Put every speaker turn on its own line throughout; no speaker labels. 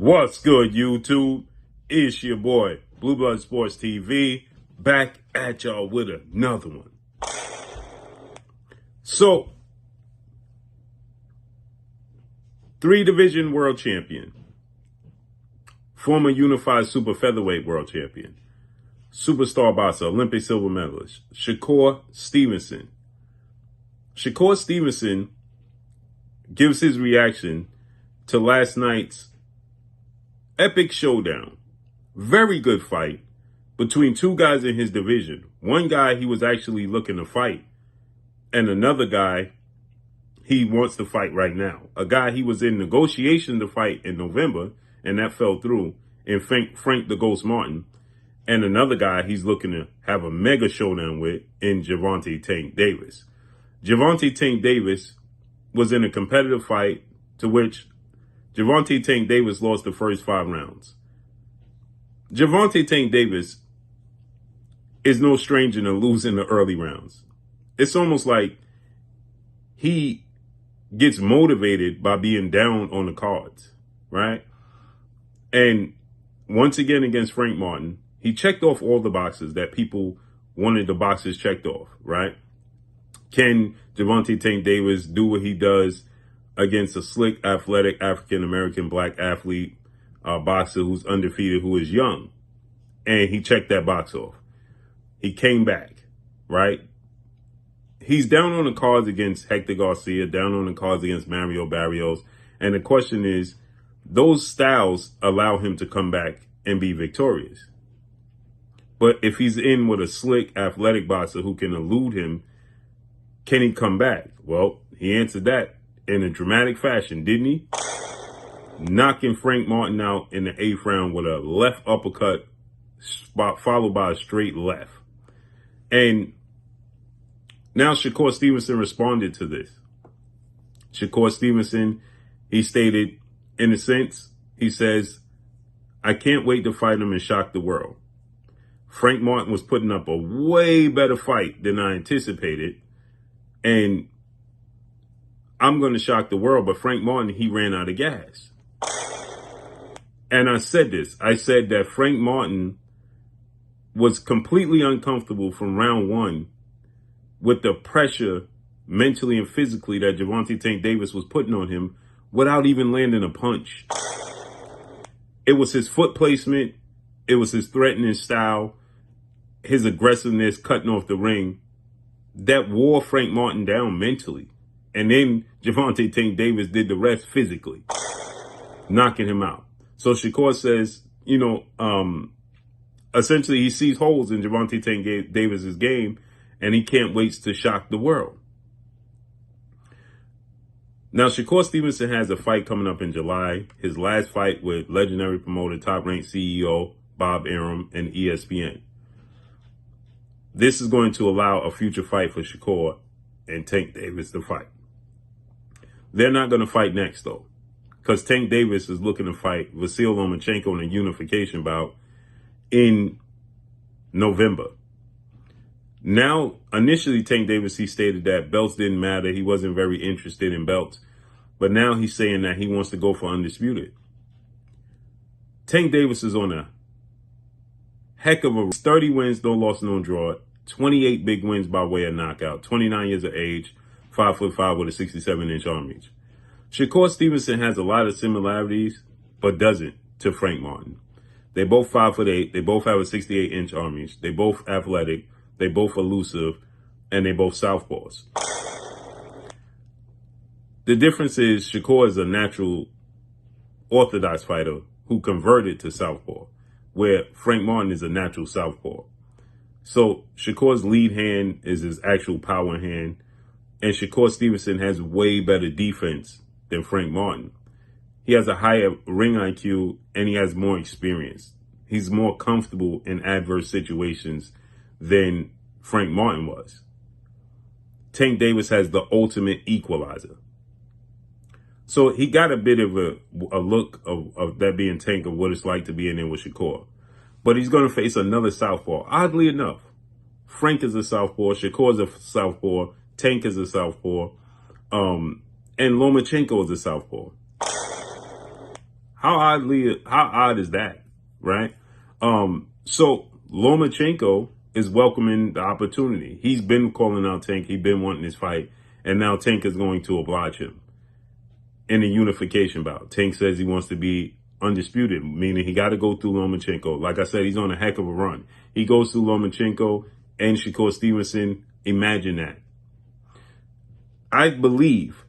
What's good, YouTube? It's your boy, Blue Blood Sports TV, back at y'all with another one. So, 3-division world champion, former unified super featherweight world champion, superstar boxer, Olympic silver medalist, Shakur Stevenson. Shakur Stevenson gives his reaction to last night's epic showdown. Very good fight between two guys in his division. One guy he was actually looking to fight, and another guy he wants to fight right now. A guy he was in negotiation to fight in November, and that fell through, and Frank the Ghost Martin. And another guy he's looking to have a mega showdown with in Gervonta Tank Davis. Gervonta Tank Davis was in a competitive fight to which Gervonta Tank Davis lost the first 5 rounds. Gervonta Tank Davis is no stranger to losing the early rounds. It's almost like he gets motivated by being down on the cards, right? And once again against Frank Martin, he checked off all the boxes that people wanted the boxes checked off, right? Can Gervonta Tank Davis do what he does against a slick, athletic, African-American black athlete, boxer who's undefeated, who is young? And he checked that box off. He came back, right? He's down on the cards against Hector Garcia, down on the cards against Mario Barrios. And the question is, those styles allow him to come back and be victorious. But if he's in with a slick, athletic boxer who can elude him, can he come back? Well, he answered that in a dramatic fashion, didn't he? Knocking Frank Martin out in the 8th round with a left uppercut, followed by a straight left. And now Shakur Stevenson responded to this. Shakur Stevenson, he stated, in a sense, he says, "I can't wait to fight him and shock the world. Frank Martin was putting up a way better fight than I anticipated. And I'm going to shock the world, but Frank Martin, he ran out of gas." And I said this. I said that Frank Martin was completely uncomfortable from round 1 with the pressure mentally and physically that Gervonta Tank Davis was putting on him without even landing a punch. It was his foot placement. It was his threatening style, his aggressiveness, cutting off the ring, that wore Frank Martin down mentally. And then Gervonta Tank Davis did the rest physically, knocking him out. So Shakur says, essentially he sees holes in Gervonta Tank Davis's game, and he can't wait to shock the world. Now, Shakur Stevenson has a fight coming up in July, his last fight with legendary promoter, top-ranked CEO Bob Arum and ESPN. This is going to allow a future fight for Shakur and Tank Davis to fight. They're not going to fight next, though, because Tank Davis is looking to fight Vasil Lomachenko in a unification bout in November. Now, initially, Tank Davis, he stated that belts didn't matter. He wasn't very interested in belts. But now he's saying that he wants to go for undisputed. Tank Davis is on a heck of a 30 wins, no loss, no draw, 28 big wins by way of knockout, 29 years of age, 5'5" with a 67-inch arm reach. Shakur Stevenson has a lot of similarities, but doesn't to Frank Martin. They both 5'8". They both have a 68-inch arm reach. They both athletic. They both elusive, and they both southpaws. The difference is Shakur is a natural orthodox fighter who converted to southpaw, where Frank Martin is a natural southpaw. So Shakur's lead hand is his actual power hand, and Shakur Stevenson has way better defense than Frank Martin. He has a higher ring IQ, and he has more experience. He's more comfortable in adverse situations than Frank Martin was. Tank Davis has the ultimate equalizer. So he got a bit of a look of that being Tank, of what it's like to be in there with Shakur. But he's going to face another southpaw. Oddly enough, Frank is a southpaw, Shakur is a southpaw, Tank is a southpaw, and Lomachenko is a southpaw. How odd is that, right? So Lomachenko is welcoming the opportunity. He's been calling out Tank. He's been wanting this fight, and now Tank is going to oblige him in a unification bout. Tank says he wants to be undisputed, meaning he got to go through Lomachenko. Like I said, he's on a heck of a run. He goes through Lomachenko and Shakur Stevenson. Imagine that. I believe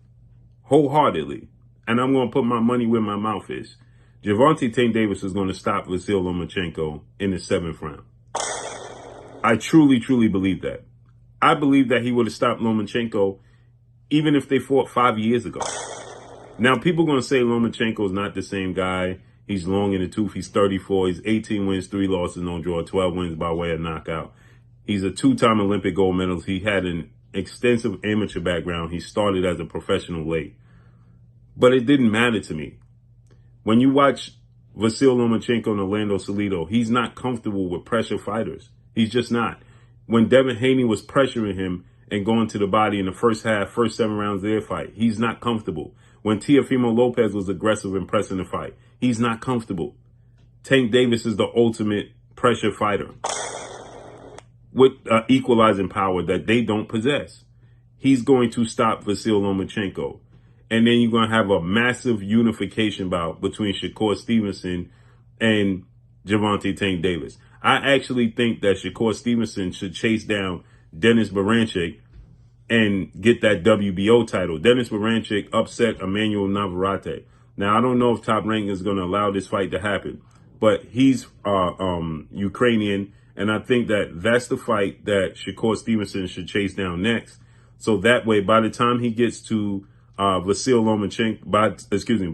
wholeheartedly, and I'm going to put my money where my mouth is, Gervonta Tank Davis is going to stop Vasyl Lomachenko in the 7th round. I truly, truly believe that. I believe that he would have stopped Lomachenko even if they fought 5 years ago. Now, people are going to say Lomachenko is not the same guy. He's long in the tooth. He's 34. He's 18 wins, 3 losses, no draw, 12 wins by way of knockout. He's a 2-time Olympic gold medalist. He had an extensive amateur background. He started as a professional late. But it didn't matter to me. When you watch Vasyl Lomachenko and Orlando Salido, he's not comfortable with pressure fighters. He's just not. When Devin Haney was pressuring him and going to the body in the first half, first 7 rounds of their fight, he's not comfortable. When Teofimo Lopez was aggressive and pressing the fight, he's not comfortable. Tank Davis is the ultimate pressure fighter with equalizing power that they don't possess. He's going to stop Vasyl Lomachenko. And then you're going to have a massive unification bout between Shakur Stevenson and Gervonta Tank Davis. I actually think that Shakur Stevenson should chase down Denis Beranchyk and get that WBO title. Denis Beranchyk upset Emmanuel Navarrete. Now, I don't know if Top Rank is going to allow this fight to happen, but he's Ukrainian, and I think that that's the fight that Shakur Stevenson should chase down next. So that way, by the time he gets to Vasyl Lomachenko,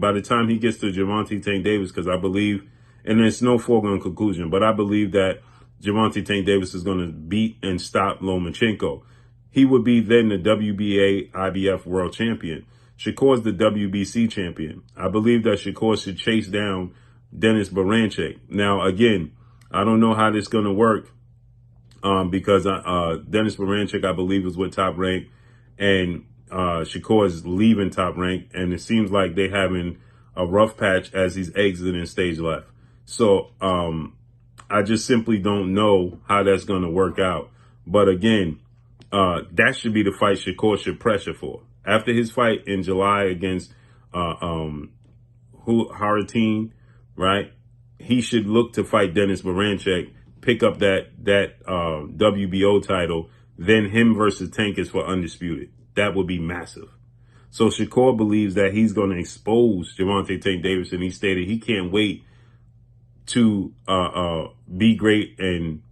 by the time he gets to Gervonta Tank Davis, because I believe, and it's no foregone conclusion, but I believe that Gervonta Tank Davis is going to beat and stop Lomachenko. He would be then the WBA IBF world champion. Shakur's the WBC champion. I believe that Shakur should chase down Denis Beranchyk. Now, again, I don't know how this is going to work because Denis Beranchyk, I believe, is with Top Rank, and Shakur is leaving Top Rank, and it seems like they're having a rough patch as he's exiting stage left. So I just simply don't know how that's going to work out. But again, that should be the fight Shakur should pressure for. After his fight in July against Haratine, right? He should look to fight Denis Beranchyk, pick up that WBO title, then him versus Tank is for undisputed. That would be massive. So Shakur believes that he's going to expose Gervonta Tank Davis, and he stated he can't wait to be great and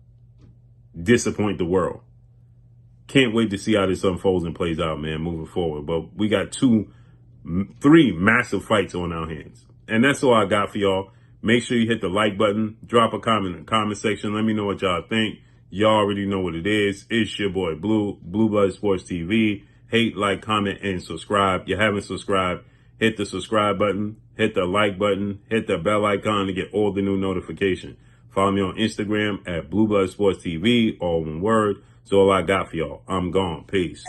disappoint the world. Can't wait to see how this unfolds and plays out, man, moving forward. But we got 3 massive fights on our hands. And that's all I got for y'all. Make sure you hit the like button. Drop a comment in the comment section. Let me know what y'all think. Y'all already know what it is. It's your boy, Blue Blood Sports TV. Hate, like, comment, and subscribe. You haven't subscribed, hit the subscribe button, hit the like button, hit the bell icon to get all the new notifications. Follow me on Instagram at Blue Blood Sports TV, all one word. That's all I got for y'all. I'm gone. Peace.